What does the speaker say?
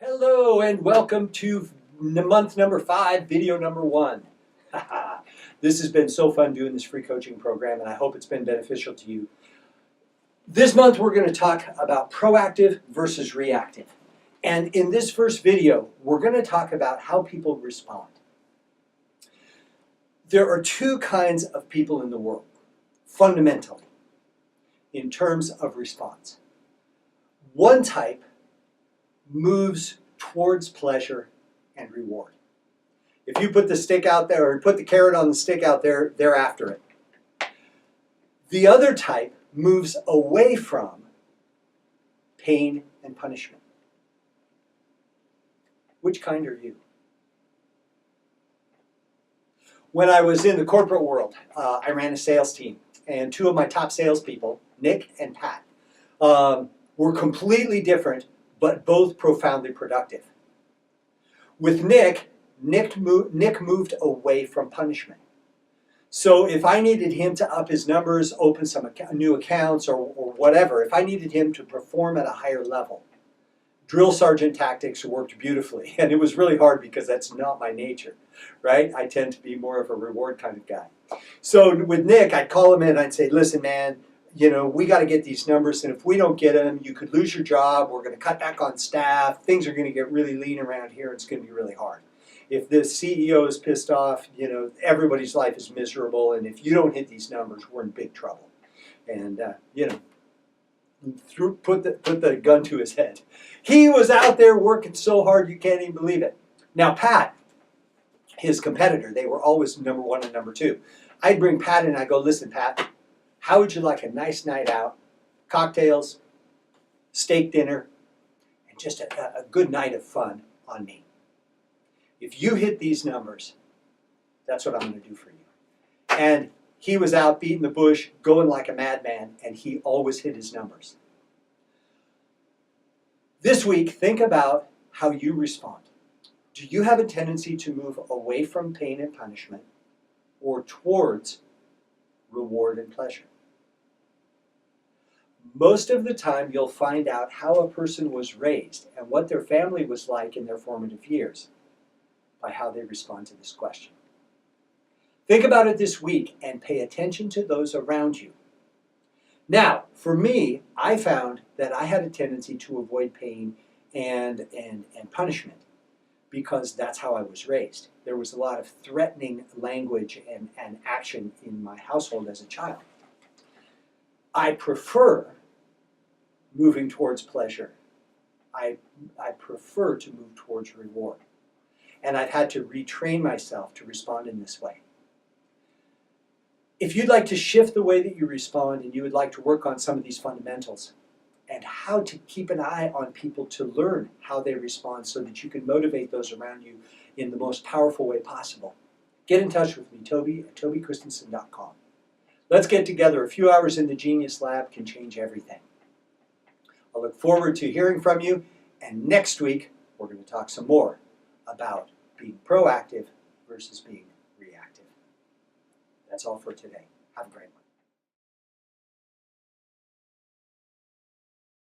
Hello and welcome to month number 5, video number 1. This has been so fun doing this free coaching program, and I hope it's been beneficial to you. This month we're going to talk about proactive versus reactive. And in this first video, we're going to talk about how people respond. There are two kinds of people in the world, fundamentally, in terms of response. One type moves towards pleasure and reward. If you put the stick out there or put the carrot on the stick out there, they're after it. The other type moves away from pain and punishment. Which kind are you? When I was in the corporate world, I ran a sales team, and two of my top salespeople, Nick and Pat, were completely different, but both profoundly productive. With Nick moved away from punishment. So if I needed him to up his numbers, open some new accounts or whatever, if I needed him to perform at a higher level, drill sergeant tactics worked beautifully. And it was really hard because that's not my nature, right? I tend to be more of a reward kind of guy. So with Nick, I'd call him in and I'd say, listen, man, we got to get these numbers, and if we don't get them, you could lose your job. We're going to cut back on staff. Things are going to get really lean around here. It's going to be really hard. If the CEO is pissed off, everybody's life is miserable, and if you don't hit these numbers, we're in big trouble. And, put the gun to his head. He was out there working so hard you can't even believe it. Now, Pat, his competitor, they were always number 1 and number 2. I'd bring Pat in and I'd go, listen, Pat, how would you like a nice night out, cocktails, steak dinner, and just a good night of fun on me? If you hit these numbers, that's what I'm going to do for you. And he was out beating the bush, going like a madman, and he always hit his numbers. This week, think about how you respond. Do you have a tendency to move away from pain and punishment or towards reward and pleasure? Most of the time, you'll find out how a person was raised and what their family was like in their formative years by how they respond to this question. Think about it this week and pay attention to those around you. Now, for me, I found that I had a tendency to avoid pain and punishment because that's how I was raised. There was a lot of threatening language and action in my household as a child. I prefer moving towards pleasure. I prefer to move towards reward. And I've had to retrain myself to respond in this way. If you'd like to shift the way that you respond and you would like to work on some of these fundamentals and how to keep an eye on people to learn how they respond so that you can motivate those around you in the most powerful way possible, get in touch with me, Toby at tobychristensen.com. Let's get together. A few hours in the Genius Lab can change everything. I look forward to hearing from you, and next week we're going to talk some more about being proactive versus being reactive. That's all for today. Have a great one.